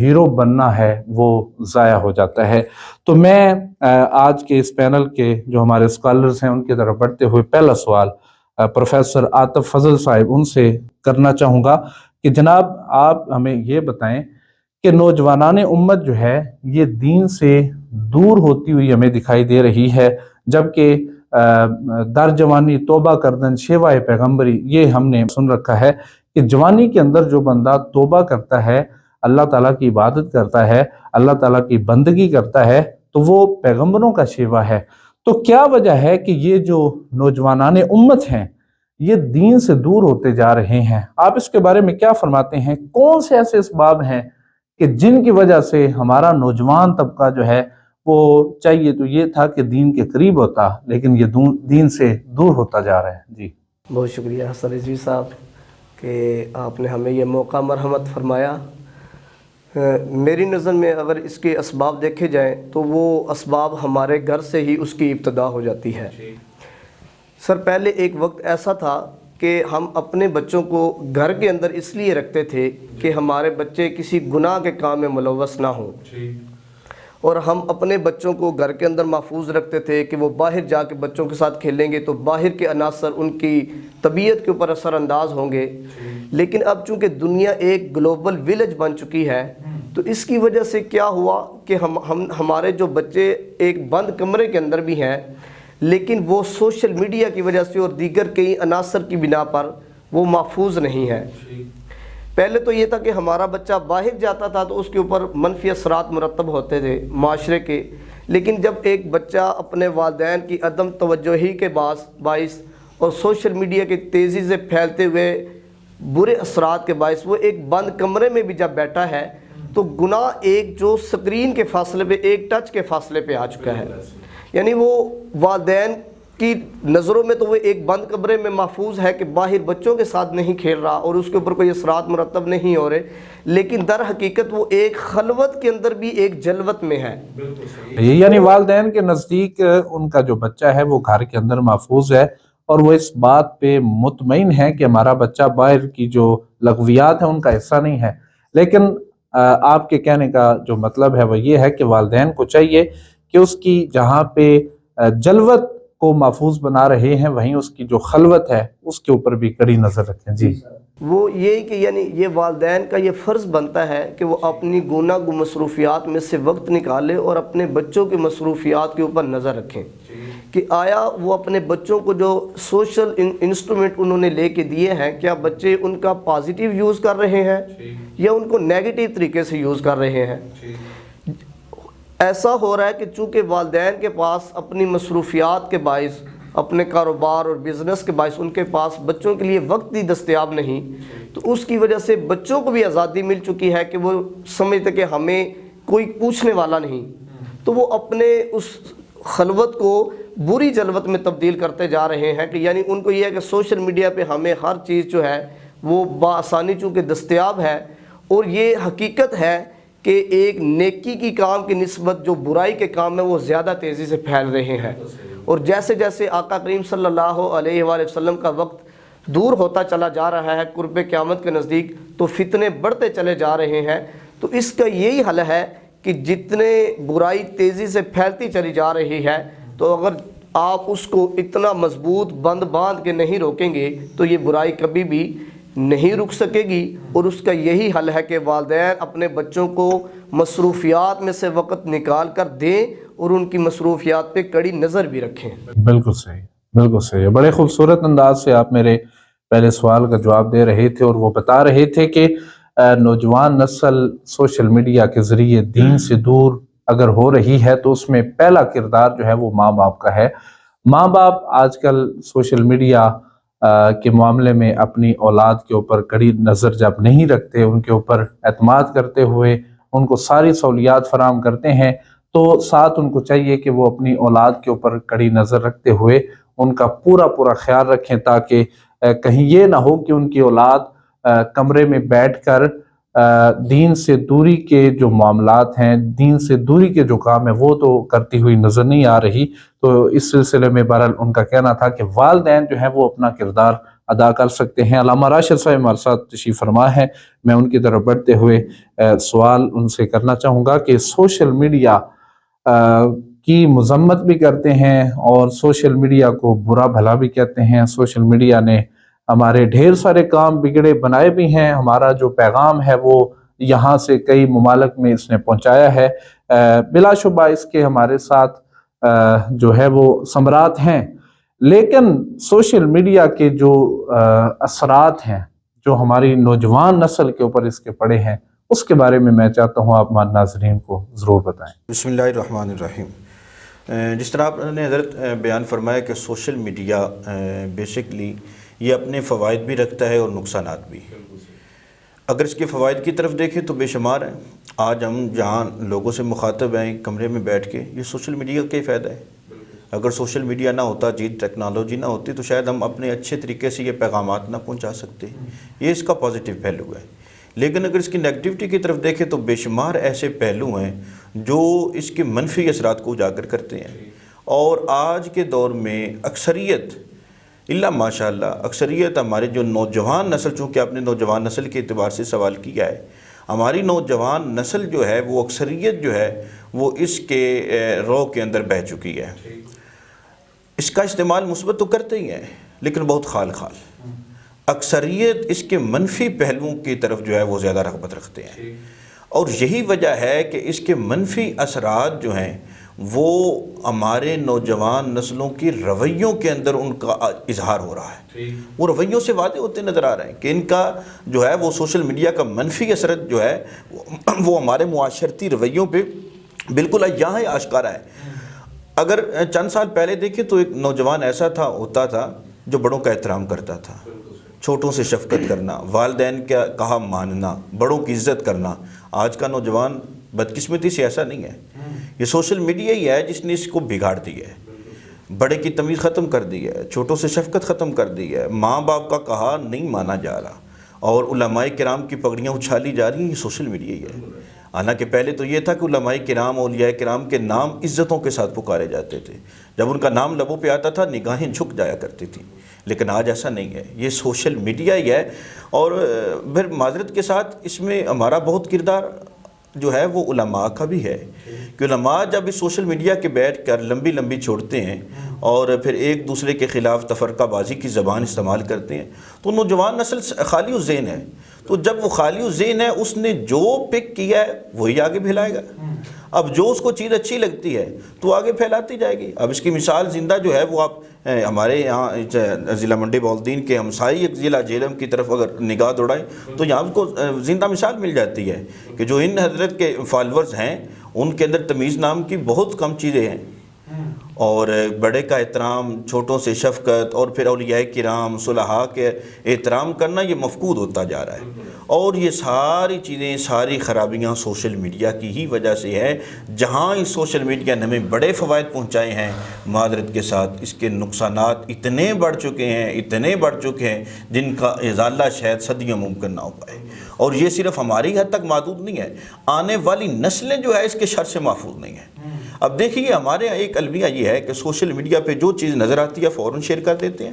Hero بننا ہے وہ ضائع ہو جاتا ہے۔ تو میں آج کے اس پینل کے جو ہمارے اسکالرز ہیں ان کی طرف بڑھتے ہوئے پہلا سوال پروفیسر عاطف فضل صاحب ان سے کرنا چاہوں گا کہ جناب آپ ہمیں یہ بتائیں کہ نوجوانان امت جو ہے یہ دین سے دور ہوتی ہوئی ہمیں دکھائی دے رہی ہے، جبکہ در جوانی توبہ کردن شیوائے پیغمبری یہ ہم نے سن رکھا ہے کہ جوانی کے اندر جو بندہ توبہ کرتا ہے، اللہ تعالیٰ کی عبادت کرتا ہے، اللہ تعالیٰ کی بندگی کرتا ہے تو وہ پیغمبروں کا شیوا ہے۔ تو کیا وجہ ہے کہ یہ جو نوجوانان امت ہیں یہ دین سے دور ہوتے جا رہے ہیں؟ آپ اس کے بارے میں کیا فرماتے ہیں؟ کون سے ایسے اسباب ہیں کہ جن کی وجہ سے ہمارا نوجوان طبقہ جو ہے وہ چاہیے تو یہ تھا کہ دین کے قریب ہوتا لیکن یہ دین سے دور ہوتا جا رہا ہے؟ جی بہت شکریہ حسن رضوی صاحب کہ آپ نے ہمیں یہ موقع مرحمت فرمایا۔ میری نظر میں اگر اس کے اسباب دیکھے جائیں تو وہ اسباب ہمارے گھر سے ہی اس کی ابتدا ہو جاتی ہے۔ سر پہلے ایک وقت ایسا تھا کہ ہم اپنے بچوں کو گھر کے اندر اس لیے رکھتے تھے کہ ہمارے بچے کسی گناہ کے کام میں ملوث نہ ہوں، اور ہم اپنے بچوں کو گھر کے اندر محفوظ رکھتے تھے کہ وہ باہر جا کے بچوں کے ساتھ کھیلیں گے تو باہر کے عناصر ان کی طبیعت کے اوپر اثر انداز ہوں گے۔ لیکن اب چونکہ دنیا ایک گلوبل ویلیج بن چکی ہے تو اس کی وجہ سے کیا ہوا کہ ہمارے جو بچے ایک بند کمرے کے اندر بھی ہیں لیکن وہ سوشل میڈیا کی وجہ سے اور دیگر کئی عناصر کی بنا پر وہ محفوظ نہیں ہے۔ پہلے تو یہ تھا کہ ہمارا بچہ باہر جاتا تھا تو اس کے اوپر منفی اثرات مرتب ہوتے تھے معاشرے کے، لیکن جب ایک بچہ اپنے والدین کی عدم توجہی کے باعث اور سوشل میڈیا کی تیزی سے پھیلتے ہوئے برے اثرات کے باعث وہ ایک بند کمرے میں بھی جب بیٹھا ہے تو گناہ ایک جو سکرین کے فاصلے پہ، ایک ٹچ کے فاصلے پہ آ چکا ہے، یعنی وہ والدین کی نظروں میں تو وہ ایک بند کمرے میں محفوظ ہے کہ باہر بچوں کے ساتھ نہیں کھیل رہا اور اس کے اوپر کوئی اثرات مرتب نہیں ہو رہے، لیکن در حقیقت وہ ایک خلوت کے اندر بھی ایک جلوت میں ہے۔ یعنی والدین کے نزدیک ان کا جو بچہ ہے وہ گھر کے اندر محفوظ ہے اور وہ اس بات پہ مطمئن ہے کہ ہمارا بچہ باہر کی جو لغویات ہیں ان کا حصہ نہیں ہے، لیکن آپ کے کہنے کا جو مطلب ہے وہ یہ ہے کہ والدین کو چاہیے کہ اس کی جہاں پہ جلوت کو محفوظ بنا رہے ہیں وہیں اس کی جو خلوت ہے اس کے اوپر بھی کڑی نظر رکھیں۔ جی وہ یہی کہ یعنی یہ والدین کا یہ فرض بنتا ہے کہ وہ اپنی گناہ مصروفیات میں سے وقت نکالے اور اپنے بچوں کی مصروفیات کے اوپر نظر رکھیں کہ آیا وہ اپنے بچوں کو جو سوشل انسٹرومنٹ انہوں نے لے کے دیے ہیں کیا بچے ان کا پازیٹیو یوز کر رہے ہیں یا ان کو نیگیٹو طریقے سے یوز کر رہے ہیں۔ ایسا ہو رہا ہے کہ چونکہ والدین کے پاس اپنی مصروفیات کے باعث، اپنے کاروبار اور بزنس کے باعث ان کے پاس بچوں کے لیے وقت ہی دستیاب نہیں، تو اس کی وجہ سے بچوں کو بھی آزادی مل چکی ہے کہ وہ سمجھتے کہ ہمیں کوئی پوچھنے والا نہیں، تو وہ اپنے اس خلوت کو بری جلوت میں تبدیل کرتے جا رہے ہیں کہ یعنی ان کو یہ ہے کہ سوشل میڈیا پہ ہمیں ہر چیز جو ہے وہ بآسانی چونکہ دستیاب ہے، اور یہ حقیقت ہے کہ ایک نیکی کی کام کی نسبت جو برائی کے کام ہیں وہ زیادہ تیزی سے پھیل رہے ہیں، اور جیسے جیسے آقا کریم صلی اللہ علیہ وآلہ وسلم کا وقت دور ہوتا چلا جا رہا ہے قرب قیامت کے نزدیک تو فتنے بڑھتے چلے جا رہے ہیں، تو اس کا یہی حل ہے کہ جتنے برائی تیزی سے پھیلتی چلی جا رہی ہے تو اگر آپ اس کو اتنا مضبوط بند باندھ کے نہیں روکیں گے تو یہ برائی کبھی بھی نہیں رک سکے گی، اور اس کا یہی حل ہے کہ والدین اپنے بچوں کو مصروفیات میں سے وقت نکال کر دیں اور ان کی مصروفیات پہ کڑی نظر بھی رکھیں۔ بالکل صحیح، بالکل صحیح۔ بڑے خوبصورت انداز سے آپ میرے پہلے سوال کا جواب دے رہے تھے اور وہ بتا رہے تھے کہ نوجوان نسل سوشل میڈیا کے ذریعے دین سے دور اگر ہو رہی ہے تو اس میں پہلا کردار جو ہے وہ ماں باپ کا ہے۔ ماں باپ آج کل سوشل میڈیا کے معاملے میں اپنی اولاد کے اوپر کڑی نظر جب نہیں رکھتے، ان کے اوپر اعتماد کرتے ہوئے ان کو ساری سہولیات فراہم کرتے ہیں تو ساتھ ان کو چاہیے کہ وہ اپنی اولاد کے اوپر کڑی نظر رکھتے ہوئے ان کا پورا خیال رکھیں تاکہ کہیں یہ نہ ہو کہ ان کی اولاد کمرے میں بیٹھ کر دین سے دوری کے جو معاملات ہیں، دین سے دوری کے جو کام ہیں وہ تو کرتی ہوئی نظر نہیں آ رہی۔ تو اس سلسلے میں بہرحال ان کا کہنا تھا کہ والدین جو ہیں وہ اپنا کردار ادا کر سکتے ہیں۔ علامہ راشد صاحب ہمارے ساتھ تشریف فرما ہے، میں ان کی طرف بڑھتے ہوئے سوال ان سے کرنا چاہوں گا کہ سوشل میڈیا کی مذمت بھی کرتے ہیں اور سوشل میڈیا کو برا بھلا بھی کہتے ہیں۔ سوشل میڈیا نے ہمارے ڈھیر سارے کام بگڑے بنائے بھی ہیں، ہمارا جو پیغام ہے وہ یہاں سے کئی ممالک میں اس نے پہنچایا ہے۔ بلا شبہ اس کے ہمارے ساتھ جو ہے وہ ثمرات ہیں، لیکن سوشل میڈیا کے جو اثرات ہیں جو ہماری نوجوان نسل کے اوپر اس کے پڑے ہیں، اس کے بارے میں چاہتا ہوں آپ ہمارے ناظرین کو ضرور بتائیں۔ بسم اللہ الرحمن الرحیم۔ جس طرح آپ نے حضرت بیان فرمایا کہ سوشل میڈیا بیسکلی یہ اپنے فوائد بھی رکھتا ہے اور نقصانات بھی۔ اگر اس کے فوائد کی طرف دیکھیں تو بے شمار ہیں۔ آج ہم جہاں لوگوں سے مخاطب ہیں کمرے میں بیٹھ کے، یہ سوشل میڈیا کا ہی فائدہ ہے۔ اگر سوشل میڈیا نہ ہوتا، جدید ٹیکنالوجی نہ ہوتی، تو شاید ہم اپنے اچھے طریقے سے یہ پیغامات نہ پہنچا سکتے۔ یہ اس کا پازیٹیو پہلو ہے۔ لیکن اگر اس کی نیگیٹیوٹی کی طرف دیکھیں تو بے شمار ایسے پہلو ہیں جو اس کے منفی اثرات کو اجاگر کرتے ہیں۔ اور آج کے دور میں اکثریت اللہ ماشاءاللہ اکثریت ہمارے جو نوجوان نسل، چونکہ آپ نے نوجوان نسل کے اعتبار سے سوال کیا ہے، ہماری نوجوان نسل جو ہے وہ اکثریت جو ہے وہ اس کے رو کے اندر بہہ چکی ہے۔ اس کا استعمال مثبت تو کرتے ہی ہیں لیکن بہت خال خال۔ اکثریت اس کے منفی پہلوؤں کی طرف جو ہے وہ زیادہ رغبت رکھتے ہیں، اور یہی وجہ ہے کہ اس کے منفی اثرات جو ہیں وہ ہمارے نوجوان نسلوں کی رویوں کے اندر ان کا اظہار ہو رہا ہے۔ وہ رویوں سے واضح ہوتے نظر آ رہے ہیں کہ ان کا جو ہے وہ سوشل میڈیا کا منفی اثر جو ہے وہ ہمارے معاشرتی رویوں پہ بالکل یہاں آشکارا ہے۔ اگر چند سال پہلے دیکھیں تو ایک نوجوان ایسا ہوتا تھا جو بڑوں کا احترام کرتا تھا، چھوٹوں سے شفقت کرنا، والدین کا کہا ماننا، بڑوں کی عزت کرنا۔ آج کا نوجوان بدقسمتی سے ایسا نہیں ہے۔ یہ سوشل میڈیا ہی ہے جس نے اس کو بگاڑ دی ہے، بڑے کی تمیز ختم کر دی ہے، چھوٹوں سے شفقت ختم کر دی ہے، ماں باپ کا کہا نہیں مانا جا رہا، اور علماء کرام کی پگڑیاں اچھالی جا رہی ہیں۔ یہ سوشل میڈیا ہی ہے۔ حالانکہ پہلے تو یہ تھا کہ علماء کرام، اولیاء کرام کے نام عزتوں کے ساتھ پکارے جاتے تھے، جب ان کا نام لبوں پہ آتا تھا نگاہیں جھک جایا کرتی تھی، لیکن آج ایسا نہیں ہے۔ یہ سوشل میڈیا ہی ہے۔ اور پھر معذرت کے ساتھ اس میں ہمارا بہت کردار جو ہے وہ علماء کا بھی ہے، کہ علماء جب اس سوشل میڈیا کے بیٹھ کر لمبی لمبی چھوڑتے ہیں اور پھر ایک دوسرے کے خلاف تفرقہ بازی کی زبان استعمال کرتے ہیں، تو نوجوان نسل خالی الذہن ہے۔ تو جب وہ خالی الذہن ہے، اس نے جو پک کیا ہے وہی آگے پھیلائے گا۔ اب جو اس کو چیز اچھی لگتی ہے تو آگے پھیلاتی جائے گی۔ اب اس کی مثال زندہ جو ہے وہ آپ ہمارے یہاں ضلع منڈی بولدین کے ہمسائی ایک ضلع جہلم کی طرف اگر نگاہ دوڑائیں تو یہاں کو زندہ مثال مل جاتی ہے کہ جو ان حضرت کے فالورز ہیں ان کے اندر تمیز نام کی بہت کم چیزیں ہیں، اور بڑے کا احترام، چھوٹوں سے شفقت، اور پھر اولیاء کرام صلحاء کے احترام کرنا یہ مفقود ہوتا جا رہا ہے۔ اور یہ ساری چیزیں، ساری خرابیاں سوشل میڈیا کی ہی وجہ سے ہے۔ جہاں اس سوشل میڈیا نے ہمیں بڑے فوائد پہنچائے ہیں، معذرت کے ساتھ اس کے نقصانات اتنے بڑھ چکے ہیں جن کا ازالہ شاید صدیوں ممکن نہ ہو پائے۔ اور یہ صرف ہماری حد تک محدود نہیں ہے، آنے والی نسلیں جو ہے اس کے شر سے محفوظ نہیں ہیں۔ اب دیکھیے ہمارے ایک المیہ یہ ہے کہ سوشل میڈیا پہ جو چیز نظر آتی ہے فوراً شیئر کر دیتے ہیں۔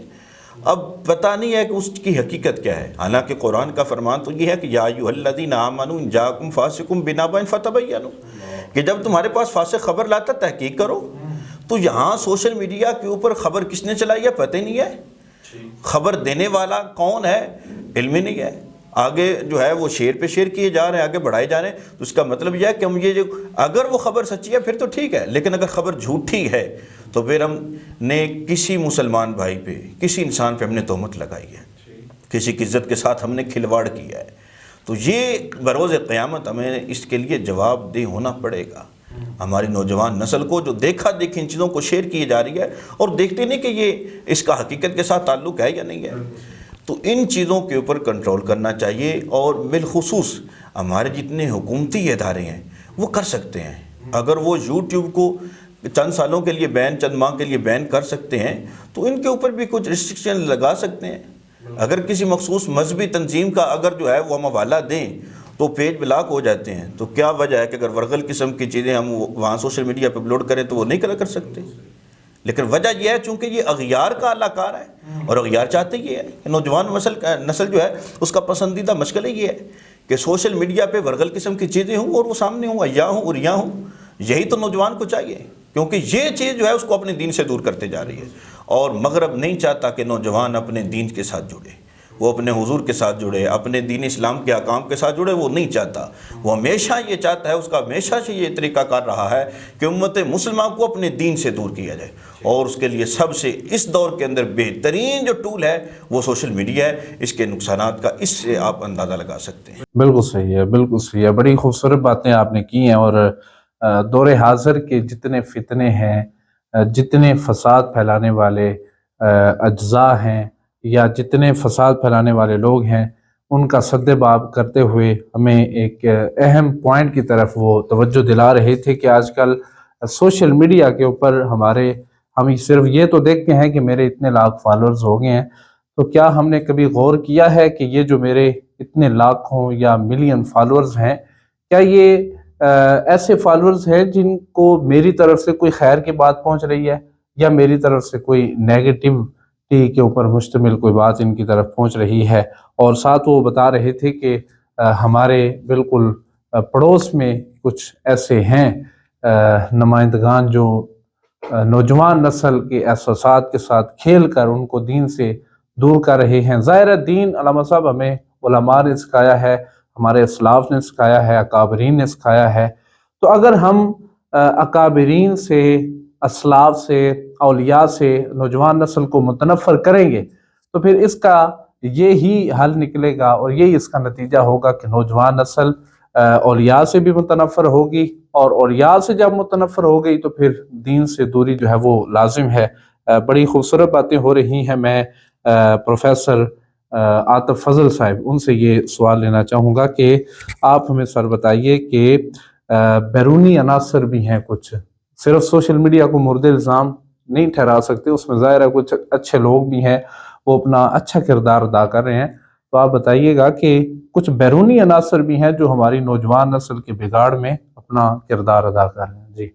اب پتہ نہیں ہے کہ اس کی حقیقت کیا ہے۔ حالانکہ قرآن کا فرمان تو یہ ہے کہ یا ایھا الذین آمنوا ان جاءکم فاسق بنبأ فتبینوا، کہ جب تمہارے پاس فاسق خبر لاتا تحقیق کرو۔ تو یہاں سوشل میڈیا کے اوپر خبر کس نے چلائی ہے پتہ ہی نہیں ہے، خبر دینے والا کون ہے علم ہی نہیں ہے، آگے جو ہے وہ شیئر پہ شیئر کیے جا رہے ہیں، آگے بڑھائے جا رہے ہیں۔ تو اس کا مطلب یہ ہے کہ ہم یہ جو اگر وہ خبر سچی ہے پھر تو ٹھیک ہے، لیکن اگر خبر جھوٹی ہے تو پھر ہم نے کسی مسلمان بھائی پہ، کسی انسان پہ ہم نے تہمت لگائی ہے، کسی کی عزت کے ساتھ ہم نے کھلواڑ کیا ہے۔ تو یہ بروز قیامت ہمیں اس کے لیے جواب دہ ہونا پڑے گا۔ ہماری نوجوان نسل کو جو دیکھا دیکھی ان چیزوں کو شیئر کی جا رہی ہے اور دیکھتے نہیں کہ یہ اس کا حقیقت کے ساتھ تعلق ہے یا نہیں ہے، تو ان چیزوں کے اوپر کنٹرول کرنا چاہیے۔ اور بالخصوص ہمارے جتنے حکومتی ادارے ہیں وہ کر سکتے ہیں۔ اگر وہ یوٹیوب کو چند سالوں کے لیے بین، چند ماہ کے لیے بین کر سکتے ہیں تو ان کے اوپر بھی کچھ ریسٹرکشن لگا سکتے ہیں۔ اگر کسی مخصوص مذہبی تنظیم کا اگر جو ہے وہ ہم حوالہ دیں تو پیج بلاک ہو جاتے ہیں، تو کیا وجہ ہے کہ اگر ورغل قسم کی چیزیں ہم وہاں سوشل میڈیا پہ اپلوڈ کریں تو وہ نہیں کر سکتے؟ لیکن وجہ یہ ہے چونکہ یہ اغیار کا اعلیٰ کار ہے، اور اغیار چاہتے یہ ہے کہ نوجوان نسل جو ہے اس کا پسندیدہ مشغلہ یہ ہے کہ سوشل میڈیا پہ ورگل قسم کی چیزیں ہوں اور وہ سامنے ہوں، عیا ہوں اور ریا ہوں. یہی تو نوجوان کو چاہیے، کیونکہ یہ چیز جو ہے اس کو اپنے دین سے دور کرتے جا رہی ہے. اور مغرب نہیں چاہتا کہ نوجوان اپنے دین کے ساتھ جڑے، وہ اپنے حضور کے ساتھ جڑے، اپنے دین اسلام کے احکام کے ساتھ جڑے، وہ نہیں چاہتا. وہ ہمیشہ یہ چاہتا ہے، اس کا ہمیشہ سے یہ طریقہ کار رہا ہے کہ امت مسلمہ کو اپنے دین سے دور کیا جائے. اور اس کے لیے سب سے اس دور کے اندر بہترین جو ٹول ہے وہ سوشل میڈیا ہے. اس کے نقصانات کا اس سے آپ اندازہ لگا سکتے ہیں. بالکل صحیح ہے، بالکل صحیح ہے. بڑی خوبصورت باتیں آپ نے کی ہیں. اور دور حاضر کے جتنے فتنے ہیں، جتنے فساد پھیلانے والے اجزاء ہیں، یا جتنے فساد پھیلانے والے لوگ ہیں، ان کا سد باب کرتے ہوئے ہمیں ایک اہم پوائنٹ کی طرف وہ توجہ دلا رہے تھے کہ آج کل سوشل میڈیا کے اوپر ہم صرف یہ تو دیکھتے ہیں کہ میرے اتنے لاکھ فالورز ہو گئے ہیں، تو کیا ہم نے کبھی غور کیا ہے کہ یہ جو میرے اتنے لاکھوں یا ملین فالورز ہیں، کیا یہ ایسے فالورز ہیں جن کو میری طرف سے کوئی خیر کی بات پہنچ رہی ہے، یا میری طرف سے کوئی نیگیٹیوٹی کے اوپر مشتمل کوئی بات ان کی طرف پہنچ رہی ہے. اور ساتھ وہ بتا رہے تھے کہ ہمارے بالکل پڑوس میں کچھ ایسے ہیں نمائندگان جو نوجوان نسل کے احساسات کے ساتھ کھیل کر ان کو دین سے دور کر رہے ہیں. ظاہر دین علامہ صاحب ہمیں علماء نے سکھایا ہے، ہمارے اسلاف نے سکھایا ہے، اکابرین نے سکھایا ہے. تو اگر ہم اکابرین سے، اسلاف سے، اولیاء سے نوجوان نسل کو متنفر کریں گے تو پھر اس کا یہی حل نکلے گا، اور یہی اس کا نتیجہ ہوگا کہ نوجوان نسل اولیاء سے بھی متنفر ہوگی، اور اولیاء سے جب متنفر ہو گئی تو پھر دین سے دوری جو ہے وہ لازم ہے. بڑی خوبصورت باتیں ہو رہی ہیں. میں پروفیسر عاطف فضل صاحب ان سے یہ سوال لینا چاہوں گا کہ آپ ہمیں سر بتائیے کہ بیرونی عناصر بھی ہیں کچھ، صرف سوشل میڈیا کو مورد الزام نہیں ٹھہرا سکتے، اس میں ظاہر ہے کچھ اچھے لوگ بھی ہیں، وہ اپنا اچھا کردار ادا کر رہے ہیں. تو آپ بتائیے گا کہ کچھ بیرونی عناصر بھی ہیں جو ہماری نوجوان نسل کے بگاڑ میں اپنا کردار ادا کر رہے ہیں. جی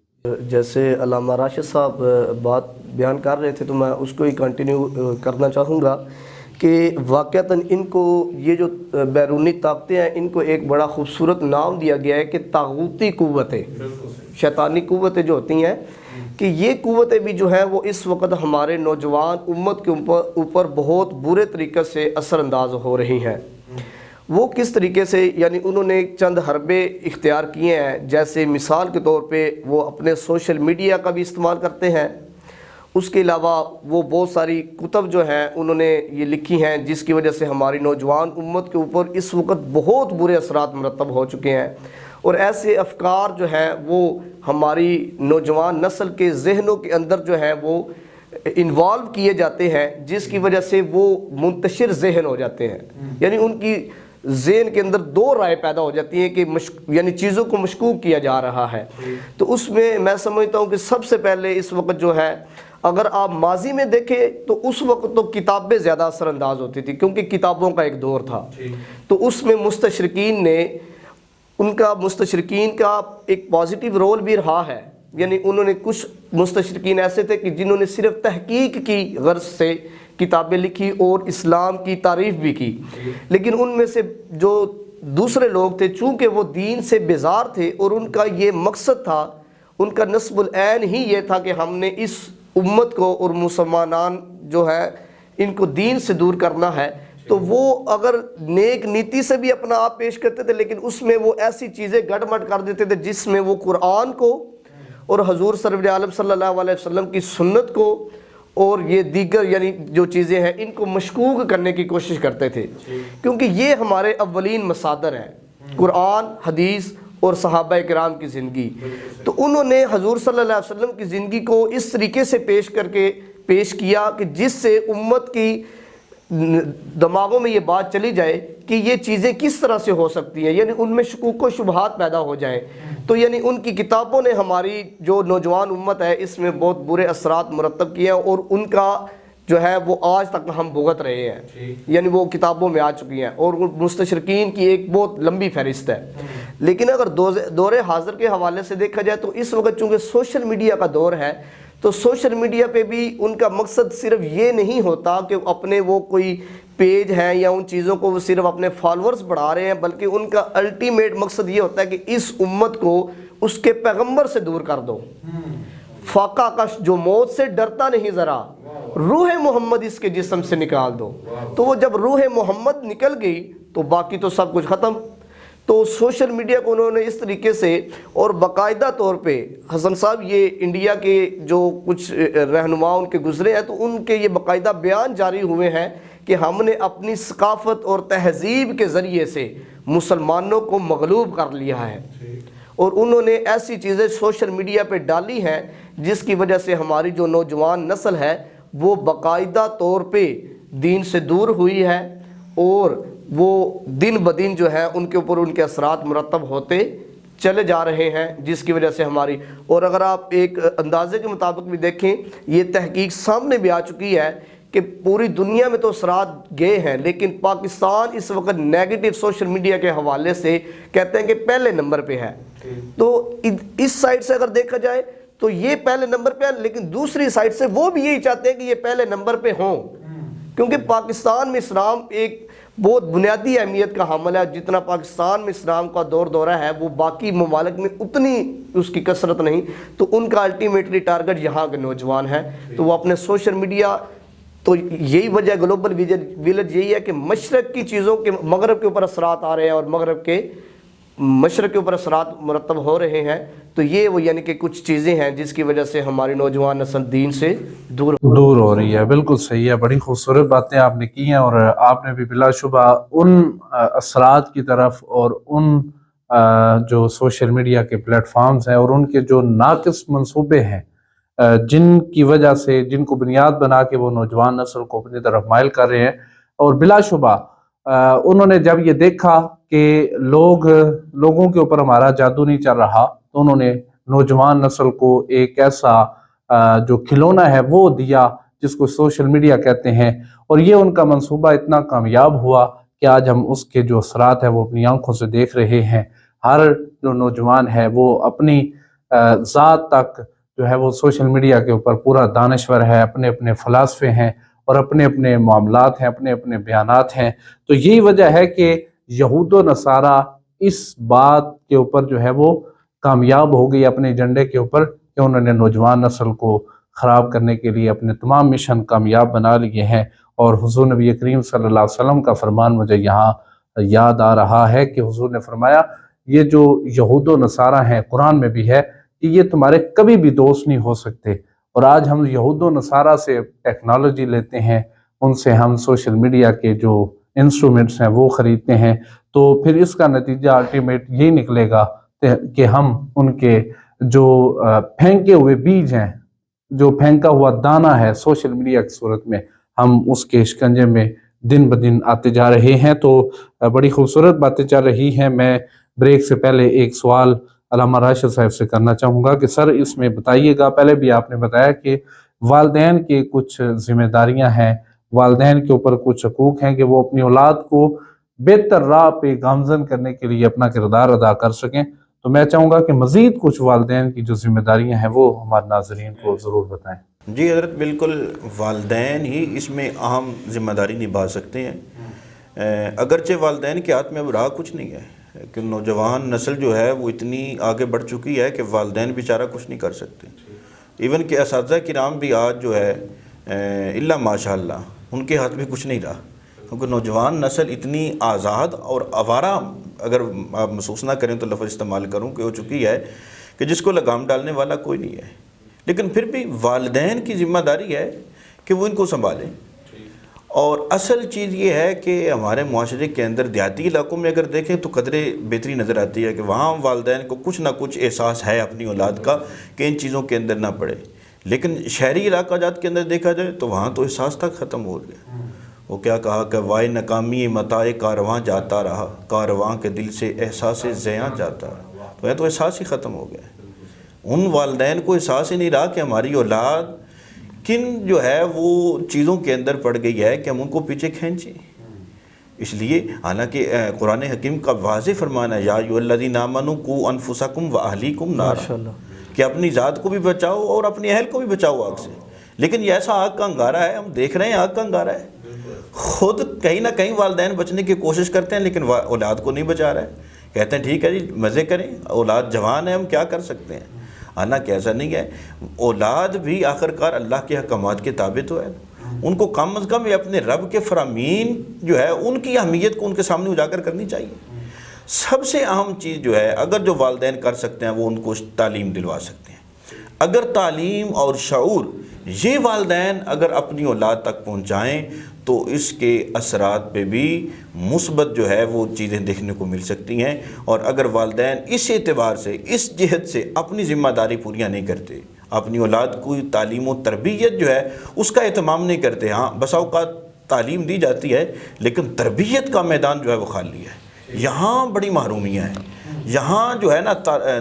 جیسے علامہ راشد صاحب بات بیان کر رہے تھے تو میں اس کو ہی کنٹینیو کرنا چاہوں گا کہ واقعتاً ان کو یہ جو بیرونی طاقتیں ہیں ان کو ایک بڑا خوبصورت نام دیا گیا ہے کہ طاغوتی قوتیں، شیطانی قوتیں جو ہوتی ہیں، کہ یہ قوتیں بھی جو ہیں وہ اس وقت ہمارے نوجوان امت کے اوپر بہت برے طریقے سے اثر انداز ہو رہی ہیں. وہ کس طریقے سے، یعنی انہوں نے چند حربے اختیار کیے ہیں. جیسے مثال کے طور پہ وہ اپنے سوشل میڈیا کا بھی استعمال کرتے ہیں. اس کے علاوہ وہ بہت ساری کتب جو ہیں انہوں نے یہ لکھی ہیں جس کی وجہ سے ہماری نوجوان امت کے اوپر اس وقت بہت برے اثرات مرتب ہو چکے ہیں. اور ایسے افکار جو ہیں وہ ہماری نوجوان نسل کے ذہنوں کے اندر جو ہے وہ انوالو کیے جاتے ہیں، جس کی وجہ سے وہ منتشر ذہن ہو جاتے ہیں. یعنی ان کی ذہن کے اندر دو رائے پیدا ہو جاتی ہیں کہ یعنی چیزوں کو مشکوک کیا جا رہا ہے. تو اس میں سمجھتا ہوں کہ سب سے پہلے اس وقت جو ہے، اگر آپ ماضی میں دیکھیں تو اس وقت تو کتابیں زیادہ اثر انداز ہوتی تھی کیونکہ کتابوں کا ایک دور تھا. تو اس میں مستشرقین کا ایک پازیٹیو رول بھی رہا ہے. یعنی انہوں نے کچھ مستشرقین ایسے تھے کہ جنہوں نے صرف تحقیق کی غرض سے کتابیں لکھی اور اسلام کی تعریف بھی کی. لیکن ان میں سے جو دوسرے لوگ تھے چونکہ وہ دین سے بیزار تھے اور ان کا یہ مقصد تھا، ان کا نصب العین ہی یہ تھا کہ ہم نے اس امت کو اور مسلمانان جو ہے ان کو دین سے دور کرنا ہے. تو وہ اگر نیک نیتی سے بھی اپنا آپ پیش کرتے تھے لیکن اس میں وہ ایسی چیزیں گڑمٹ کر دیتے تھے جس میں وہ قرآن کو اور حضور سرور عالم صلی اللہ علیہ وسلم کی سنت کو اور یہ دیگر یعنی جو چیزیں ہیں ان کو مشکوک کرنے کی کوشش کرتے تھے. کیونکہ یہ ہمارے اولین مصادر ہیں، قرآن، حدیث اور صحابہ کرام کی زندگی. تو انہوں نے حضور صلی اللہ علیہ وسلم کی زندگی کو اس طریقے سے پیش کیا کہ جس سے امت کی دماغوں میں یہ بات چلی جائے کہ یہ چیزیں کس طرح سے ہو سکتی ہیں، یعنی ان میں شکوک و شبہات پیدا ہو جائیں. تو یعنی ان کی کتابوں نے ہماری جو نوجوان امت ہے اس میں بہت برے اثرات مرتب کیے ہیں اور ان کا جو ہے وہ آج تک ہم بھگت رہے ہیں. یعنی وہ کتابوں میں آ چکی ہیں اور مستشرقین کی ایک بہت لمبی فہرست ہے. لیکن اگر دور حاضر کے حوالے سے دیکھا جائے تو اس وقت چونکہ سوشل میڈیا کا دور ہے تو سوشل میڈیا پہ بھی ان کا مقصد صرف یہ نہیں ہوتا کہ اپنے وہ کوئی پیج ہیں یا ان چیزوں کو وہ صرف اپنے فالورز بڑھا رہے ہیں، بلکہ ان کا الٹیمیٹ مقصد یہ ہوتا ہے کہ اس امت کو اس کے پیغمبر سے دور کر دو۔ فاقہ کش جو موت سے ڈرتا نہیں ذرا، روح محمد اس کے جسم سے نکال دو۔ تو وہ جب روح محمد نکل گئی تو باقی تو سب کچھ ختم۔ تو سوشل میڈیا کو انہوں نے اس طریقے سے اور باقاعدہ طور پہ، حسن صاحب یہ انڈیا کے جو کچھ رہنما ان کے گزرے ہیں تو ان کے یہ باقاعدہ بیان جاری ہوئے ہیں کہ ہم نے اپنی ثقافت اور تہذیب کے ذریعے سے مسلمانوں کو مغلوب کر لیا ہے، اور انہوں نے ایسی چیزیں سوشل میڈیا پہ ڈالی ہیں جس کی وجہ سے ہماری جو نوجوان نسل ہے وہ باقاعدہ طور پہ دین سے دور ہوئی ہے، اور وہ دن بدن جو ہے ان کے اوپر ان کے اثرات مرتب ہوتے چلے جا رہے ہیں، جس کی وجہ سے ہماری، اور اگر آپ ایک اندازے کے مطابق بھی دیکھیں، یہ تحقیق سامنے بھی آ چکی ہے کہ پوری دنیا میں تو اثرات گئے ہیں، لیکن پاکستان اس وقت نیگیٹو سوشل میڈیا کے حوالے سے کہتے ہیں کہ پہلے نمبر پہ ہے۔ تو اس سائڈ سے اگر دیکھا جائے تو یہ پہلے نمبر پہ ہے، لیکن دوسری سائڈ سے وہ بھی یہی چاہتے ہیں کہ یہ پہلے نمبر پہ ہوں، کیونکہ پاکستان میں اسلام ایک بہت بنیادی اہمیت کا حامل ہے۔ جتنا پاکستان میں اسلام کا دور دورہ ہے وہ باقی ممالک میں اتنی اس کی کثرت نہیں، تو ان کا الٹیمیٹلی ٹارگٹ یہاں کے نوجوان ہیں، تو وہ اپنے سوشل میڈیا، تو یہی وجہ گلوبل ویلیج یہی ہے کہ مشرق کی چیزوں کے مغرب کے اوپر اثرات آ رہے ہیں اور مغرب کے مشرق کے اوپر اثرات مرتب ہو رہے ہیں۔ تو یہ وہ یعنی کہ کچھ چیزیں ہیں جس کی وجہ سے ہماری نوجوان نسل دین سے دور ہو رہی ہے۔ بالکل صحیح ہے، بڑی خوبصورت باتیں آپ نے کی ہیں، اور آپ نے بھی بلا شبہ ان اثرات کی طرف اور ان جو سوشل میڈیا کے پلیٹ فارمز ہیں اور ان کے جو ناقص منصوبے ہیں جن کی وجہ سے، جن کو بنیاد بنا کے وہ نوجوان نسل کو اپنی طرف مائل کر رہے ہیں، اور بلا شبہ انہوں نے جب یہ دیکھا کہ لوگوں کے اوپر ہمارا جادو نہیں چل رہا، تو انہوں نے نوجوان نسل کو ایک ایسا جو کھلونا ہے وہ دیا جس کو سوشل میڈیا کہتے ہیں، اور یہ ان کا منصوبہ اتنا کامیاب ہوا کہ آج ہم اس کے جو اثرات ہیں وہ اپنی آنکھوں سے دیکھ رہے ہیں۔ ہر جو نوجوان ہے وہ اپنی ذات تک جو ہے وہ سوشل میڈیا کے اوپر پورا دانشور ہے، اپنے اپنے فلاسفے ہیں اور اپنے اپنے معاملات ہیں، اپنے اپنے بیانات ہیں۔ تو یہی وجہ ہے کہ یہود و نصارہ اس بات کے اوپر جو ہے وہ کامیاب ہو گئی اپنے ایجنڈے کے اوپر کہ انہوں نے نوجوان نسل کو خراب کرنے کے لیے اپنے تمام مشن کامیاب بنا لیے ہیں۔ اور حضور نبی کریم صلی اللہ علیہ وسلم کا فرمان مجھے یہاں یاد آ رہا ہے کہ حضور نے فرمایا یہ جو یہود و نصارہ ہیں، قرآن میں بھی ہے کہ یہ تمہارے کبھی بھی دوست نہیں ہو سکتے، اور آج ہم یہود و نصارہ سے ٹیکنالوجی لیتے ہیں، ان سے ہم سوشل میڈیا کے جو انسٹرومنٹس ہیں وہ خریدتے ہیں، تو پھر اس کا نتیجہ الٹیمیٹ یہی نکلے گا کہ ہم ان کے جو پھینکے ہوئے بیج ہیں، جو پھینکا ہوا دانہ ہے سوشل میڈیا کی صورت میں، ہم اس کے شکنجے میں دن بدن آتے جا رہے ہیں۔ تو بڑی خوبصورت باتیں چل رہی ہیں۔ میں بریک سے پہلے ایک سوال علامہ راشد صاحب سے کرنا چاہوں گا کہ سر اس میں بتائیے گا، پہلے بھی آپ نے بتایا کہ والدین کے کچھ ذمہ داریاں ہیں، والدین کے اوپر کچھ حقوق ہیں کہ وہ اپنی اولاد کو بہتر راہ پہ گامزن کرنے کے لیے اپنا کردار ادا کر سکیں، تو میں چاہوں گا کہ مزید کچھ والدین کی جو ذمہ داریاں ہیں وہ ہمارے ناظرین کو ضرور بتائیں۔ جی حضرت، بالکل والدین ہی اس میں اہم ذمہ داری نبھا سکتے ہیں، اگرچہ والدین کے ہاتھ میں اب رہا کچھ نہیں ہے کہ نوجوان نسل جو ہے وہ اتنی آگے بڑھ چکی ہے کہ والدین بیچارہ کچھ نہیں کر سکتے، ایون کہ اساتذہ کرام بھی آج جو ہے الا ماشاء اللہ ان کے ہاتھ میں کچھ نہیں رہا، کیونکہ نوجوان نسل اتنی آزاد اور آوارہ، اگر آپ محسوس نہ کریں تو لفظ استعمال کروں، کہ ہو چکی ہے کہ جس کو لگام ڈالنے والا کوئی نہیں ہے، لیکن پھر بھی والدین کی ذمہ داری ہے کہ وہ ان کو سنبھالیں۔ اور اصل چیز یہ ہے کہ ہمارے معاشرے کے اندر دیہاتی علاقوں میں اگر دیکھیں تو قدرے بہتری نظر آتی ہے کہ وہاں والدین کو کچھ نہ کچھ احساس ہے اپنی اولاد کا کہ ان چیزوں کے اندر نہ پڑے، لیکن شہری علاقہ جات کے اندر دیکھا جائے تو وہاں تو احساس تک ختم ہو گیا۔ وہ کیا کہا کہ وائے ناکامی متاع کارواں جاتا رہا، کارواں کے دل سے احساس زیاں جاتا رہا، تو یہ تو احساس ہی ختم ہو گیا۔ ان والدین کو احساس ہی نہیں رہا کہ ہماری اولاد کن جو ہے وہ چیزوں کے اندر پڑ گئی ہے کہ ہم ان کو پیچھے کھینچیں۔ اس لیے حالانکہ قرآن حکیم کا واضح فرمان ہے، یا ایھا الذین آمنوا قوا انفسکم واہلیکم نارا، کہ اپنی ذات کو بھی بچاؤ اور اپنی اہل کو بھی بچاؤ آگ سے، لیکن یہ ایسا آگ کا انگارہ ہے، ہم دیکھ رہے ہیں آگ کا انگارہ ہے، خود کہیں نہ کہیں والدین بچنے کی کوشش کرتے ہیں لیکن اولاد کو نہیں بچا رہا ہے، کہتے ہیں ٹھیک ہے جی مزے کریں، اولاد جوان ہے، ہم کیا کر سکتے ہیں، حالانکہ ایسا نہیں ہے، اولاد بھی آخرکار اللہ کے احکامات کے تابع تو ہے، ان کو کم از کم یہ اپنے رب کے فرامین جو ہے ان کی اہمیت کو ان کے سامنے اجاگر کرنی چاہیے۔ سب سے اہم چیز جو ہے اگر جو والدین کر سکتے ہیں وہ ان کو تعلیم دلوا سکتے ہیں۔ اگر تعلیم اور شعور یہ والدین اگر اپنی اولاد تک پہنچائیں تو اس کے اثرات پہ بھی مثبت جو ہے وہ چیزیں دیکھنے کو مل سکتی ہیں، اور اگر والدین اس اعتبار سے اس جہت سے اپنی ذمہ داری پوریاں نہیں کرتے، اپنی اولاد کو تعلیم و تربیت جو ہے اس کا اہتمام نہیں کرتے، ہاں بسا اوقات تعلیم دی جاتی ہے لیکن تربیت کا میدان جو ہے وہ خالی ہے، یہاں بڑی محرومیاں ہیں، یہاں جو ہے نا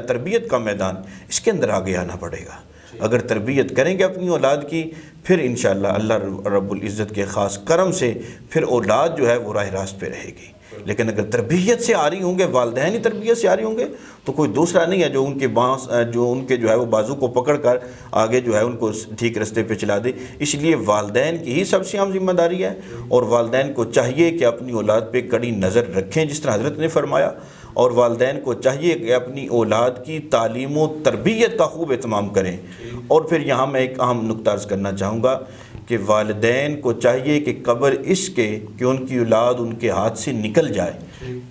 تربیت کا میدان، اس کے اندر آگے آنا پڑے گا۔ اگر تربیت کریں گے اپنی اولاد کی پھر انشاءاللہ اللہ رب العزت کے خاص کرم سے پھر اولاد جو ہے وہ راہ راست پہ رہے گی، لیکن اگر تربیت سے آ رہی ہوں گے، والدین ہی تربیت سے آ رہی ہوں گے تو کوئی دوسرا نہیں ہے جو ان کے جو ہے وہ بازو کو پکڑ کر آگے جو ہے ان کو ٹھیک رستے پہ چلا دے۔ اس لیے والدین کی ہی سب سے اہم ذمہ داری ہے، اور والدین کو چاہیے کہ اپنی اولاد پہ کڑی نظر رکھیں جس طرح حضرت نے فرمایا، اور والدین کو چاہیے کہ اپنی اولاد کی تعلیم و تربیت کا خوب اہتمام کریں۔ اور پھر یہاں میں ایک اہم نکتہ عرض کرنا چاہوں گا کہ والدین کو چاہیے کہ قبل اس کے کہ ان کی اولاد ان کے ہاتھ سے نکل جائے،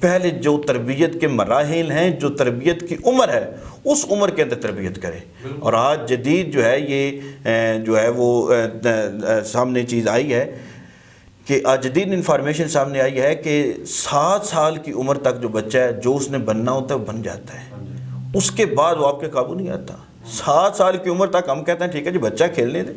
پہلے جو تربیت کے مراحل ہیں، جو تربیت کی عمر ہے، اس عمر کے اندر تربیت کریں۔ اور آج جدید جو ہے یہ جو ہے وہ سامنے چیز آئی ہے کہ آج جدید انفارمیشن سامنے آئی ہے کہ 7 سال کی عمر تک جو بچہ ہے جو اس نے بننا ہوتا ہے وہ بن جاتا ہے، اس کے بعد وہ آپ کے قابو نہیں آتا۔ 7 سال کی عمر تک ہم کہتے ہیں ٹھیک ہے جی بچہ کھیلنے دیں،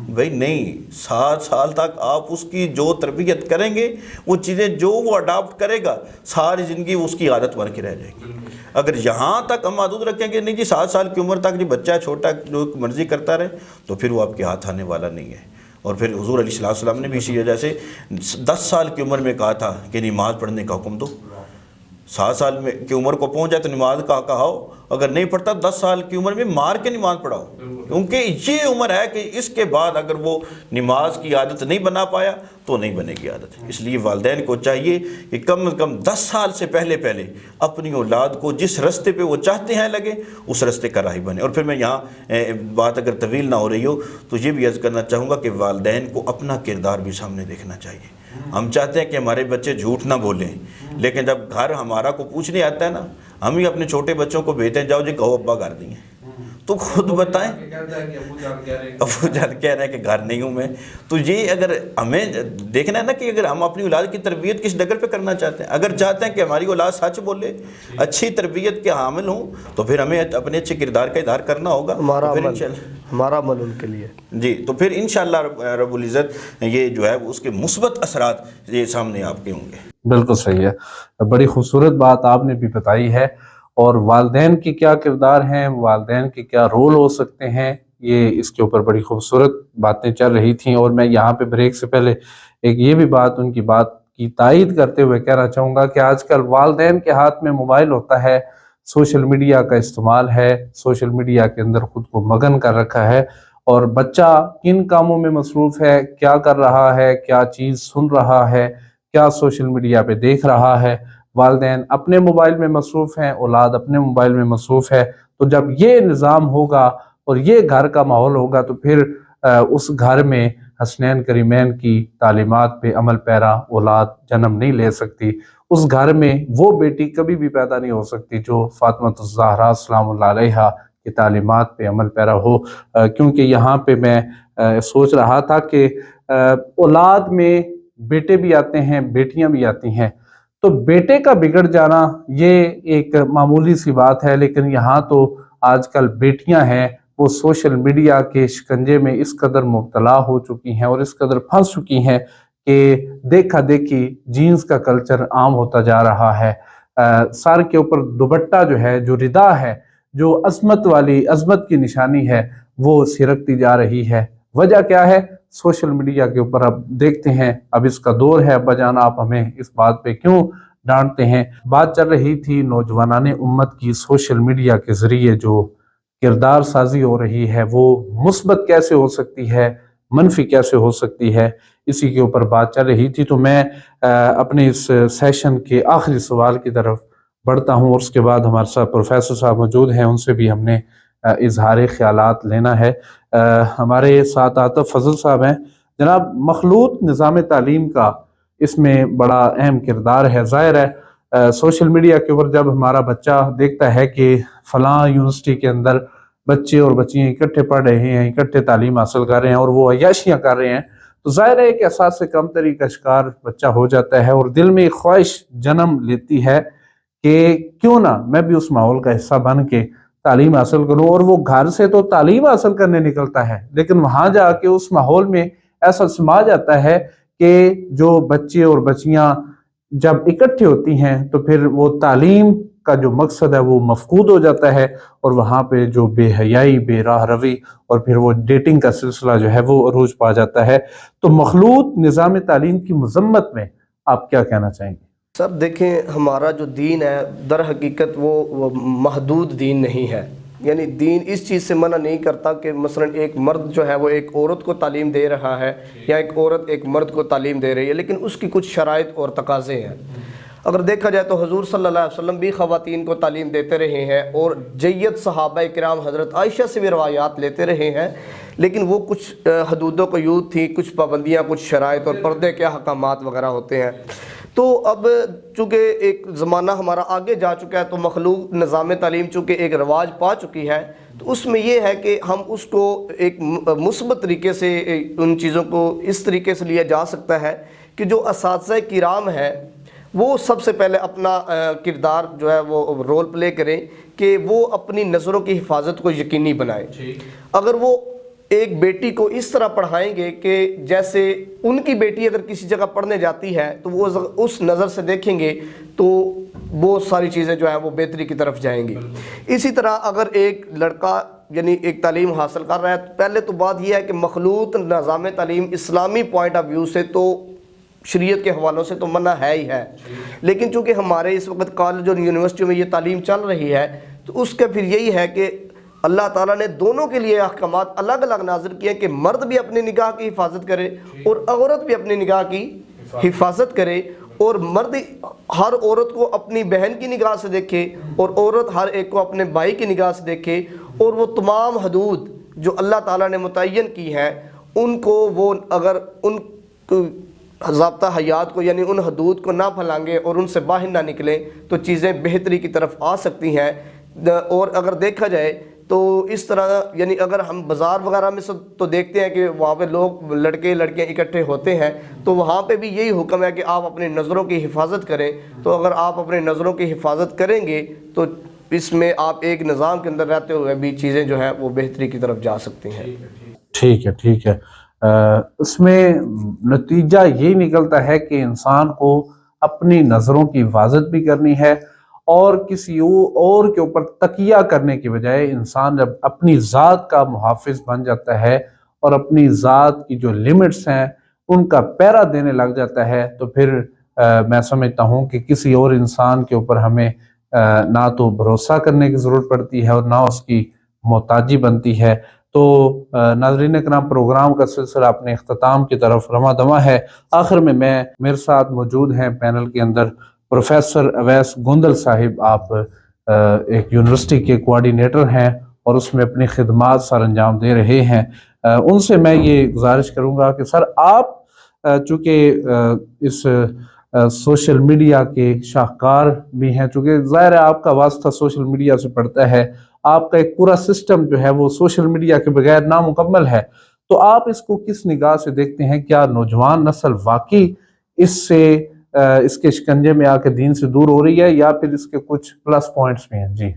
بھائی نہیں، 7 سال تک آپ اس کی جو تربیت کریں گے، وہ چیزیں جو وہ اڈاپٹ کرے گا ساری زندگی اس کی عادت بن کے رہ جائے گی۔ اگر یہاں تک ہم محدود رکھیں گے نہیں جی 7 سال کی عمر تک جی بچہ چھوٹا جو مرضی کرتا رہے تو پھر وہ آپ کے ہاتھ آنے والا نہیں ہے۔ اور پھر حضور علیہ السلام نے بھی اسی وجہ سے 10 سال کی عمر میں کہا تھا کہ نماز پڑھنے کا حکم دو۔ 7 سال کی عمر کو پہنچ جائے تو نماز کا کہاؤ، اگر نہیں پڑھتا 10 سال کی عمر میں مار کے نماز پڑھاؤ، کیونکہ یہ عمر ہے کہ اس کے بعد اگر وہ نماز کی عادت نہیں بنا پایا تو نہیں بنے گی عادت۔ اس لیے والدین کو چاہیے کہ کم از کم 10 سال سے پہلے اپنی اولاد کو جس رستے پہ وہ چاہتے ہیں لگے اس رستے کا راہی بنے۔ اور پھر میں یہاں بات اگر طویل نہ ہو رہی ہو تو یہ بھی عرض کرنا چاہوں گا کہ والدین کو اپنا کردار بھی سامنے دیکھنا چاہیے۔ ہم چاہتے ہیں کہ ہمارے بچے جھوٹ نہ بولیں، لیکن جب گھر ہمارا کو پوچھنے آتا ہے نا، ہم ہی اپنے چھوٹے بچوں کو بھیجتے ہیں جاؤ جی کہو ابا گھر نہیں ہے، تو خود بتائیں، ابو جان کہہ رہے ہیں کہ گھر نہیں ہوں میں۔ تو یہ اگر ہمیں دیکھنا ہے نا کہ اگر ہم اپنی اولاد کی تربیت کس ڈگر پہ کرنا چاہتے ہیں، اگر چاہتے ہیں کہ ہماری اولاد سچ بولے، اچھی تربیت کے حامل ہوں، تو پھر ہمیں اپنے اچھے کردار کا اظہار کرنا ہوگا، ہمارا عمل ان کے لیے جی، تو پھر انشاءاللہ رب العزت یہ جو ہے اس کے مثبت اثرات یہ سامنے آپ کے ہوں گے۔ بالکل صحیح ہے، بڑی خوبصورت بات آپ نے بھی بتائی ہے، اور والدین کی کیا کردار ہیں، والدین کے کیا رول ہو سکتے ہیں، یہ اس کے اوپر بڑی خوبصورت باتیں چل رہی تھیں۔ اور میں یہاں پہ بریک سے پہلے ایک یہ بھی بات ان کی بات کی تائید کرتے ہوئے کہنا چاہوں گا کہ آج کل والدین کے ہاتھ میں موبائل ہوتا ہے، سوشل میڈیا کا استعمال ہے، سوشل میڈیا کے اندر خود کو مگن کر رکھا ہے، اور بچہ کن کاموں میں مصروف ہے، کیا کر رہا ہے، کیا چیز سن رہا ہے، کیا سوشل میڈیا پہ دیکھ رہا ہے، والدین اپنے موبائل میں مصروف ہیں، اولاد اپنے موبائل میں مصروف ہے۔ تو جب یہ نظام ہوگا اور یہ گھر کا ماحول ہوگا تو پھر اس گھر میں حسنین کریمین کی تعلیمات پہ عمل پیرا اولاد جنم نہیں لے سکتی، اس گھر میں وہ بیٹی کبھی بھی پیدا نہیں ہو سکتی جو فاطمہ الزہرا سلام اللہ علیہا کی تعلیمات پہ عمل پیرا ہو۔ کیونکہ یہاں پہ میں سوچ رہا تھا کہ اولاد میں بیٹے بھی آتے ہیں، بیٹیاں بھی آتی ہیں، تو بیٹے کا بگڑ جانا یہ ایک معمولی سی بات ہے، لیکن یہاں تو آج کل بیٹیاں ہیں وہ سوشل میڈیا کے شکنجے میں اس قدر مبتلا ہو چکی ہیں اور اس قدر پھنس چکی ہیں کہ دیکھا دیکھی جینز کا کلچر عام ہوتا جا رہا ہے۔ سر کے اوپر دوپٹہ جو ہے، جو ردا ہے، جو عظمت کی نشانی ہے، وہ سرکتی جا رہی ہے۔ وجہ کیا ہے؟ سوشل میڈیا کے اوپر اب دیکھتے ہیں، اب اس کا دور ہے، ابا جان آپ ہمیں اس بات پہ کیوں ڈانٹتے ہیں؟ بات چل رہی تھی نوجوانان امت کی سوشل میڈیا کے ذریعے جو کردار سازی ہو رہی ہے وہ مثبت کیسے ہو سکتی ہے، منفی کیسے ہو سکتی ہے، اسی کے اوپر بات چل رہی تھی۔ تو میں اپنے اس سیشن کے آخری سوال کی طرف بڑھتا ہوں، اور اس کے بعد ہمارے ساتھ پروفیسر صاحب موجود ہیں، ان سے بھی ہم نے اظہار خیالات لینا ہے۔ ہمارے ساتھ عاطف فضل صاحب ہیں۔ جناب، مخلوط نظام تعلیم کا اس میں بڑا اہم کردار ہے۔ ظاہر ہے سوشل میڈیا کے اوپر جب ہمارا بچہ دیکھتا ہے کہ فلاں یونیورسٹی کے اندر بچے اور بچیاں اکٹھے پڑھ رہے ہیں، اکٹھے تعلیم حاصل کر رہے ہیں اور وہ عیاشیاں کر رہے ہیں، تو ظاہر ہے ایک احساس کمتری کا شکار بچہ ہو جاتا ہے، اور دل میں ایک خواہش جنم لیتی ہے کہ کیوں نہ میں بھی اس ماحول کا حصہ بن کے تعلیم حاصل کروں۔ اور وہ گھر سے تو تعلیم حاصل کرنے نکلتا ہے، لیکن وہاں جا کے اس ماحول میں ایسا سما جاتا ہے کہ جو بچے اور بچیاں جب اکٹھے ہوتی ہیں تو پھر وہ تعلیم کا جو مقصد ہے وہ مفقود ہو جاتا ہے، اور وہاں پہ جو بے حیائی، بے راہ روی اور پھر وہ ڈیٹنگ کا سلسلہ جو ہے وہ عروج پا جاتا ہے۔ تو مخلوط نظام تعلیم کی مذمت میں آپ کیا کہنا چاہیں گے؟ سر دیکھیں، ہمارا جو دین ہے در حقیقت وہ محدود دین نہیں ہے۔ یعنی دین اس چیز سے منع نہیں کرتا کہ مثلا ایک مرد جو ہے وہ ایک عورت کو تعلیم دے رہا ہے، یا ایک عورت ایک مرد کو تعلیم دے رہی ہے، لیکن اس کی کچھ شرائط اور تقاضے ہیں۔ اگر دیکھا جائے تو حضور صلی اللہ علیہ وسلم بھی خواتین کو تعلیم دیتے رہے ہیں، اور جید صحابہ کرام حضرت عائشہ سے بھی روایات لیتے رہے ہیں، لیکن وہ کچھ حدود و قیود تھی، کچھ پابندیاں، کچھ شرائط اور پردے کے احکامات وغیرہ ہوتے ہیں۔ تو اب چونکہ ایک زمانہ ہمارا آگے جا چکا ہے، تو مخلوق نظام تعلیم چونکہ ایک رواج پا چکی ہے، تو اس میں یہ ہے کہ ہم اس کو ایک مثبت طریقے سے ان چیزوں کو اس طریقے سے لیا جا سکتا ہے کہ جو اساتذہ کرام ہیں وہ سب سے پہلے اپنا کردار جو ہے وہ رول پلے کریں کہ وہ اپنی نظروں کی حفاظت کو یقینی بنائیں۔ اگر وہ ایک بیٹی کو اس طرح پڑھائیں گے کہ جیسے ان کی بیٹی اگر کسی جگہ پڑھنے جاتی ہے تو وہ اس نظر سے دیکھیں گے تو بہت ساری چیزیں جو ہیں وہ بہتری کی طرف جائیں گی۔ اسی طرح اگر ایک لڑکا یعنی ایک تعلیم حاصل کر رہا ہے، پہلے تو بات یہ ہے کہ مخلوط نظام تعلیم اسلامی پوائنٹ آف ویو سے تو شریعت کے حوالوں سے تو منع ہے ہی ہے، لیکن چونکہ ہمارے اس وقت کالج اور یونیورسٹیوں میں یہ تعلیم چل رہی ہے، تو اس کا پھر یہی ہے کہ اللہ تعالیٰ نے دونوں کے لیے احکامات الگ الگ نازل کیے کہ مرد بھی اپنی نگاہ کی حفاظت کرے اور عورت بھی اپنی نگاہ کی حفاظت کرے، اور مرد ہر عورت کو اپنی بہن کی نگاہ سے دیکھے اور عورت ہر ایک کو اپنے بھائی کی نگاہ سے دیکھے، اور وہ تمام حدود جو اللہ تعالیٰ نے متعین کی ہیں ان کو وہ اگر ان ضابطہ حیات کو یعنی ان حدود کو نہ پھلانگے اور ان سے باہر نہ نکلیں تو چیزیں بہتری کی طرف آ سکتی ہیں۔ اور اگر دیکھا جائے تو اس طرح یعنی اگر ہم بازار وغیرہ میں سب تو دیکھتے ہیں کہ وہاں پہ لوگ لڑکے لڑکیاں اکٹھے ہوتے ہیں، تو وہاں پہ بھی یہی حکم ہے کہ آپ اپنی نظروں کی حفاظت کریں۔ تو اگر آپ اپنی نظروں کی حفاظت کریں گے تو اس میں آپ ایک نظام کے اندر رہتے ہوئے بھی چیزیں جو ہیں وہ بہتری کی طرف جا سکتی ہیں۔ ٹھیک ہے، ٹھیک ہے۔ اس میں نتیجہ یہ نکلتا ہے کہ انسان کو اپنی نظروں کی حفاظت بھی کرنی ہے، اور کسی اور کے اوپر تکیہ کرنے کی بجائے انسان جب اپنی ذات کا محافظ بن جاتا ہے اور اپنی ذات کی جو لمٹس ہیں ان کا پہرا دینے لگ جاتا ہے، تو پھر میں سمجھتا ہوں کہ کسی اور انسان کے اوپر ہمیں نہ تو بھروسہ کرنے کی ضرورت پڑتی ہے اور نہ اس کی محتاجی بنتی ہے۔ تو ناظرین کرام، پروگرام کا سلسلہ اپنے اختتام کی طرف رواں دواں ہے۔ آخر میں میرے ساتھ موجود ہیں پینل کے اندر پروفیسر اویس گوندل صاحب۔ آپ ایک یونیورسٹی کے کوارڈینیٹر ہیں اور اس میں اپنی خدمات سر انجام دے رہے ہیں۔ ان سے میں یہ گزارش کروں گا کہ سر آپ چونکہ اس سوشل میڈیا کے شاہکار بھی ہیں، چونکہ ظاہر ہے آپ کا واسطہ سوشل میڈیا سے پڑتا ہے، آپ کا ایک پورا سسٹم جو ہے وہ سوشل میڈیا کے بغیر نامکمل ہے، تو آپ اس کو کس نگاہ سے دیکھتے ہیں؟ کیا نوجوان نسل واقعی اس کے شکنجے میں آ کے دین سے دور ہو رہی ہے، یا پھر اس کے کچھ پلس پوائنٹس بھی ہیں؟ جی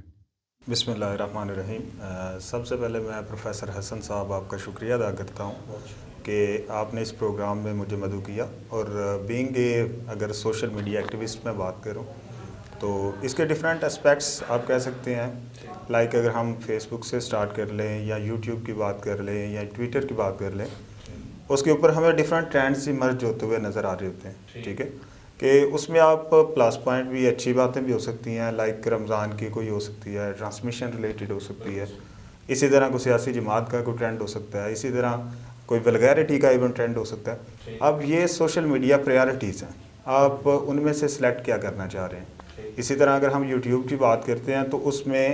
بسم اللہ الرحمن الرحیم۔ سب سے پہلے میں پروفیسر حسن صاحب آپ کا شکریہ ادا کرتا ہوں کہ آپ نے اس پروگرام میں مجھے مدعو کیا، اور بینگ اے اگر سوشل میڈیا ایکٹیوسٹ میں بات کروں تو اس کے ڈیفرنٹ اسپیکٹس آپ کہہ سکتے ہیں، لائک اگر ہم فیس بک سے سٹارٹ کر لیں یا یوٹیوب کی بات کر لیں یا ٹویٹر کی بات کر لیں، اس کے اوپر ہمیں ڈیفرنٹ ٹرینڈس ایمرج ہوتے ہوئے نظر آ رہے ہوتے ہیں، ٹھیک ہے، کہ اس میں آپ پلس پوائنٹ بھی، اچھی باتیں بھی ہو سکتی ہیں، لائک رمضان کی کوئی ہو سکتی ہے، ٹرانسمیشن ریلیٹڈ ہو سکتی ہے، اسی طرح کوئی سیاسی جماعت کا کوئی ٹرینڈ ہو سکتا ہے، اسی طرح کوئی ولگیرٹی کا ایون ٹرینڈ ہو سکتا ہے۔ اب یہ سوشل میڈیا پریارٹیز ہیں، آپ ان میں سے سلیکٹ کیا کرنا چاہ رہے ہیں۔ اسی طرح اگر ہم یوٹیوب کی بات کرتے ہیں تو اس میں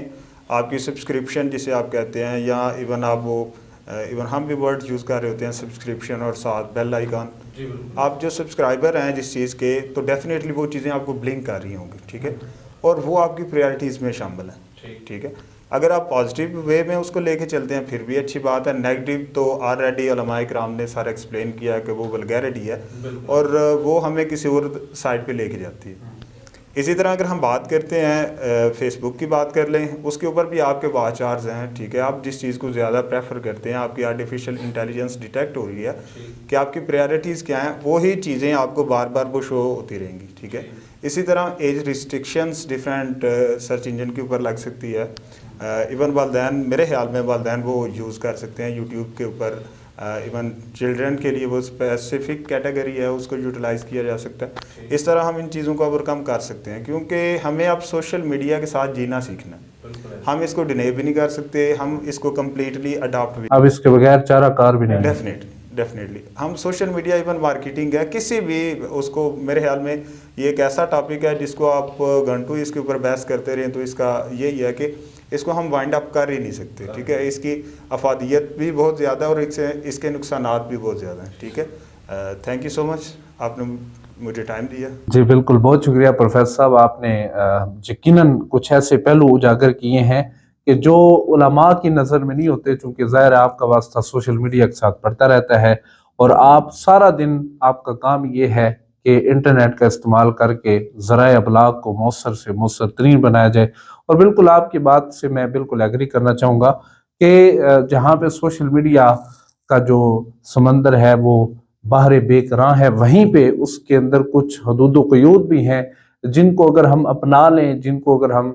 آپ کی سبسکرپشن جسے آپ کہتے ہیں، یا ایون آپ وہ ایون ہم بھی ورڈ یوز کر رہے ہوتے ہیں سبسکرپشن اور ساتھ بیل آئیکن، آپ جو سبسکرائبر ہیں جس چیز کے، تو ڈیفینیٹلی وہ چیزیں آپ کو بلنک کر رہی ہوں گی، ٹھیک ہے، اور وہ آپ کی پریارٹیز میں شامل ہیں، ٹھیک ہے۔ اگر آپ پازیٹیو وے میں اس کو لے کے چلتے ہیں پھر بھی اچھی بات ہے، نیگیٹو تو آلریڈی علماء کرام نے سارا ایکسپلین کیا ہے کہ وہ ولگیرٹی ہے اور وہ ہمیں کسی اور سائڈ پہ لے کے جاتی ہے۔ اسی طرح اگر ہم بات کرتے ہیں فیس بک کی بات کر لیں، اس کے اوپر بھی آپ کے واچ آورز ہیں، ٹھیک ہے، آپ جس چیز کو زیادہ پریفر کرتے ہیں، آپ کی آرٹیفیشیل انٹیلیجنس ڈیٹیکٹ ہو رہی ہے کہ آپ کی پریارٹیز کیا ہیں، وہی چیزیں آپ کو بار بار وہ شو ہوتی رہیں گی، ٹھیک ہے۔ اسی طرح age restrictions different search engine کے اوپر لگ سکتی ہے، ایون والدین، میرے خیال میں والدین وہ یوز کر سکتے ہیں یوٹیوب کے اوپر، ایون چلڈرن کے لیے وہ اسپیسیفک کیٹیگری ہے، اس کو یوٹیلائز کیا جا سکتا ہے۔ اس طرح ہم ان چیزوں کو اوور کم کر سکتے ہیں، کیونکہ ہمیں اب سوشل میڈیا کے ساتھ جینا سیکھنا ہے، ہم اس کو ڈینے بھی نہیں کر سکتے، ہم اس کو کمپلیٹلی اڈاپٹ بھی، اب اس کے بغیر چارہ کار بھی نہیں ہے۔ ڈیفینیٹلی ہم سوشل میڈیا ایون مارکیٹنگ ہے، کسی بھی اس کو، میرے خیال میں یہ ایک ایسا ٹاپک ہے جس کو آپ گھنٹوں اس کے اوپر بحث کرتے رہیں تو اس کا یہی ہے کہ اس کو ہم وائنڈ اپ کر ہی نہیں سکتے، ٹھیک ہے۔ اس کی افادیت بھی بہت زیادہ اور اس کے نقصانات بھی بہت زیادہ ہیں، ٹھیک ہے۔ تھینک یو سو مچ، آپ نے مجھے ٹائم دیا۔ جی بالکل، بہت شکریہ پروفیسر صاحب، آپ نے یقیناً کچھ ایسے پہلو اجاگر کیے ہیں کہ جو علماء کی نظر میں نہیں ہوتے، چونکہ ظاہر ہے آپ کا واسطہ سوشل میڈیا کے ساتھ پڑتا رہتا ہے اور آپ سارا دن، آپ کا کام یہ ہے کہ انٹرنیٹ کا استعمال کر کے ذرائع ابلاغ کو مؤثر سے مؤثر ترین بنایا جائے۔ اور بالکل آپ کی بات سے میں بالکل ایگری کرنا چاہوں گا کہ جہاں پہ سوشل میڈیا کا جو سمندر ہے وہ بحر بے کراں ہے، وہیں پہ اس کے اندر کچھ حدود و قیود بھی ہیں جن کو اگر ہم اپنا لیں، جن کو اگر ہم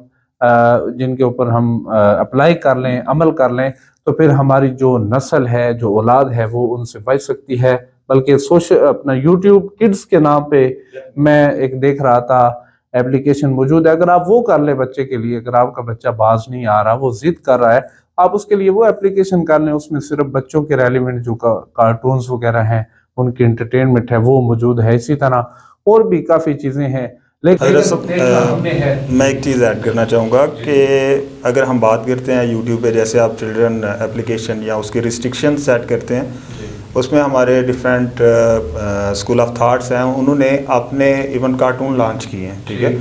جن کے اوپر ہم اپلائی کر لیں، عمل کر لیں، تو پھر ہماری جو نسل ہے، جو اولاد ہے، وہ ان سے بچ سکتی ہے۔ بلکہ اپنا یوٹیوب کڈز کے نام پہ میں ایک دیکھ رہا تھا ایپلیکیشن موجود ہے، اگر آپ وہ کر لیں بچے کے لیے، اگر آپ کا بچہ باز نہیں آ رہا، وہ ضد کر رہا ہے، آپ اس کے لیے وہ ایپلیکیشن کر لیں، اس میں صرف بچوں کے ریلیونٹ جو کارٹونز وغیرہ ہیں، ان کی انٹرٹینمنٹ ہے، وہ موجود ہے۔ اسی طرح اور بھی کافی چیزیں ہیں، حضرت صاحب میں ایک چیز ایڈ کرنا چاہوں گا کہ اگر ہم بات کرتے ہیں یوٹیوب پہ، جیسے آپ چلڈرن اپلیکیشن یا اس کی ریسٹرکشن سیٹ کرتے ہیں، اس میں ہمارے ڈفرینٹ اسکول آف تھاٹس ہیں، انہوں نے اپنے ایون کارٹون لانچ کیے ہیں، ٹھیک ہے۔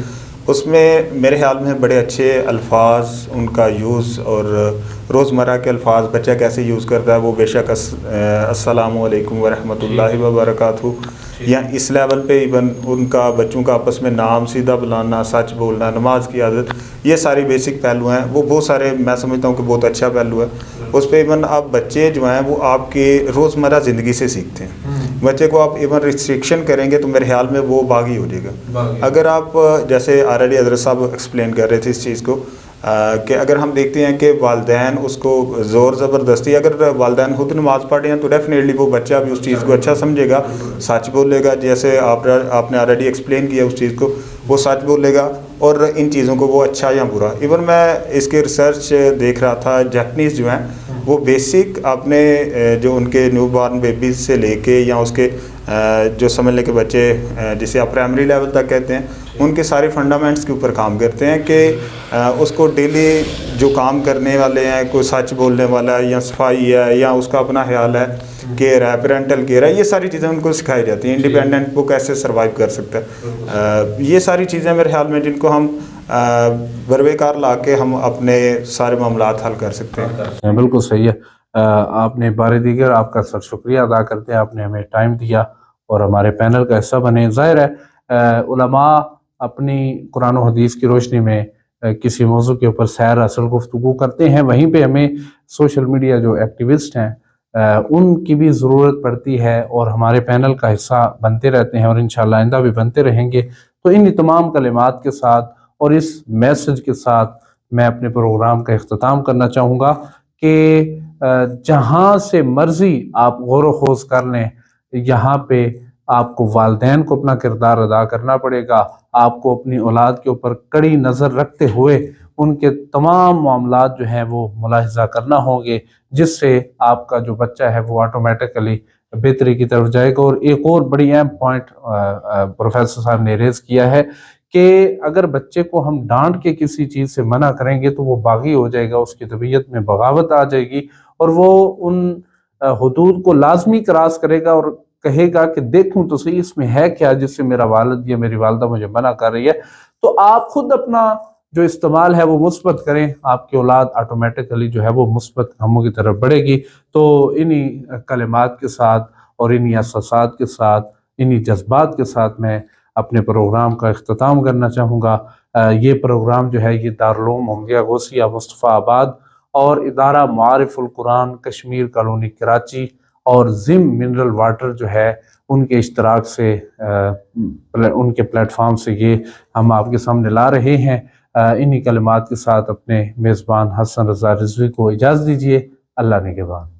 اس میں میرے خیال میں بڑے اچھے الفاظ ان کا یوز اور روزمرہ کے الفاظ بچہ کیسے یوز کرتا ہے، وہ بے شک السلام علیکم ورحمۃ اللہ وبرکاتہ، یا اس لیول پہ ایون ان کا بچوں کا آپس میں نام سیدھا بلانا، سچ بولنا، نماز کی عادت، یہ ساری بیسک پہلو ہیں، وہ بہت سارے میں سمجھتا ہوں کہ بہت اچھا پہلو ہے۔ اس پہ ایون آپ بچے جو ہیں وہ آپ کے روزمرہ زندگی سے سیکھتے ہیں۔ بچے کو آپ ایون ریسٹرکشن کریں گے تو میرے خیال میں وہ باغی ہو جائے گا۔ اگر آپ جیسے آلریڈی حضرت صاحب ایکسپلین کر رہے تھے اس چیز کو کہ اگر ہم دیکھتے ہیں کہ والدین اس کو زور زبردستی، اگر والدین خود نماز پڑھے ہیں تو ڈیفینیٹلی وہ بچہ بھی اس چیز کو اچھا سمجھے گا، سچ بولے گا، جیسے آپ نے آلریڈی ایکسپلین کیا اس چیز کو، وہ سچ بولے گا اور ان چیزوں کو وہ اچھا یا برا۔ ایون میں اس کے ریسرچ دیکھ رہا تھا، جیپنیز جو ہیں وہ بیسک اپنے جو ان کے نیو بارن بیبیز سے لے کے یا اس کے جو سمجھ لیں کہ بچے جسے آپ پرائمری لیول تک کہتے ہیں، ان کے سارے فنڈامنٹس کے اوپر کام کرتے ہیں کہ اس کو ڈیلی جو کام کرنے والے ہیں، کوئی سچ بولنے والا ہے یا صفائی ہے یا اس کا اپنا خیال ہے، کیئر ہے، پیرنٹل کیئر ہے، یہ ساری چیزیں ان کو سکھائی جاتی ہیں۔ انڈیپینڈنٹ وہ کیسے سروائیو کر سکتا ہے، یہ ساری چیزیں میرے خیال میں جن کو ہم بروے کار لا کے ہم اپنے سارے معاملات حل کر سکتے ہیں۔ بالکل صحیح ہے۔ آپ نے بار دیگر آپ کا سر شکریہ ادا کرتے ہیں، آپ نے ہمیں ٹائم دیا اور ہمارے پینل کا حصہ بنے۔ ظاہر ہے علماء اپنی قرآن و حدیث کی روشنی میں کسی موضوع کے اوپر سیر اصل گفتگو کرتے ہیں، وہیں پہ ہمیں سوشل میڈیا جو ایکٹیوسٹ ہیں ان کی بھی ضرورت پڑتی ہے اور ہمارے پینل کا حصہ بنتے رہتے ہیں اور انشاءاللہ آئندہ بھی بنتے رہیں گے۔ تو ان تمام کلمات کے ساتھ اور اس میسج کے ساتھ میں اپنے پروگرام کا اختتام کرنا چاہوں گا کہ جہاں سے مرضی آپ غور و خوض کر لیں، یہاں پہ آپ کو والدین کو اپنا کردار ادا کرنا پڑے گا، آپ کو اپنی اولاد کے اوپر کڑی نظر رکھتے ہوئے ان کے تمام معاملات جو ہیں وہ ملاحظہ کرنا ہوں گے، جس سے آپ کا جو بچہ ہے وہ آٹومیٹکلی بہتری کی طرف جائے گا۔ اور ایک اور بڑی اہم پوائنٹ پروفیسر صاحب نے ریز کیا ہے کہ اگر بچے کو ہم ڈانٹ کے کسی چیز سے منع کریں گے تو وہ باغی ہو جائے گا، اس کی طبیعت میں بغاوت آ جائے گی اور وہ ان حدود کو لازمی کراس کرے گا اور کہے گا کہ دیکھوں تو صحیح اس میں ہے کیا جس سے میرا والد یا میری والدہ مجھے منع کر رہی ہے۔ تو آپ خود اپنا جو استعمال ہے وہ مثبت کریں، آپ کی اولاد آٹومیٹکلی جو ہے وہ مثبت کاموں کی طرف بڑھے گی۔ تو انہی کلمات کے ساتھ اور انہی احساسات کے ساتھ، انہی جذبات کے ساتھ میں اپنے پروگرام کا اختتام کرنا چاہوں گا۔ یہ پروگرام جو ہے یہ دارالعلوم محمدیہ غوثیہ مصطفیٰ آباد اور ادارہ معارف القرآن کشمیر کالونی کراچی اور زم منرل واٹر جو ہے ان کے اشتراک سے ان کے پلیٹ فارم سے یہ ہم آپ کے سامنے لا رہے ہیں۔ انہی کلمات کے ساتھ اپنے میزبان حسن رضا رضوی کو اجازت دیجیے۔ اللہ نگہبان۔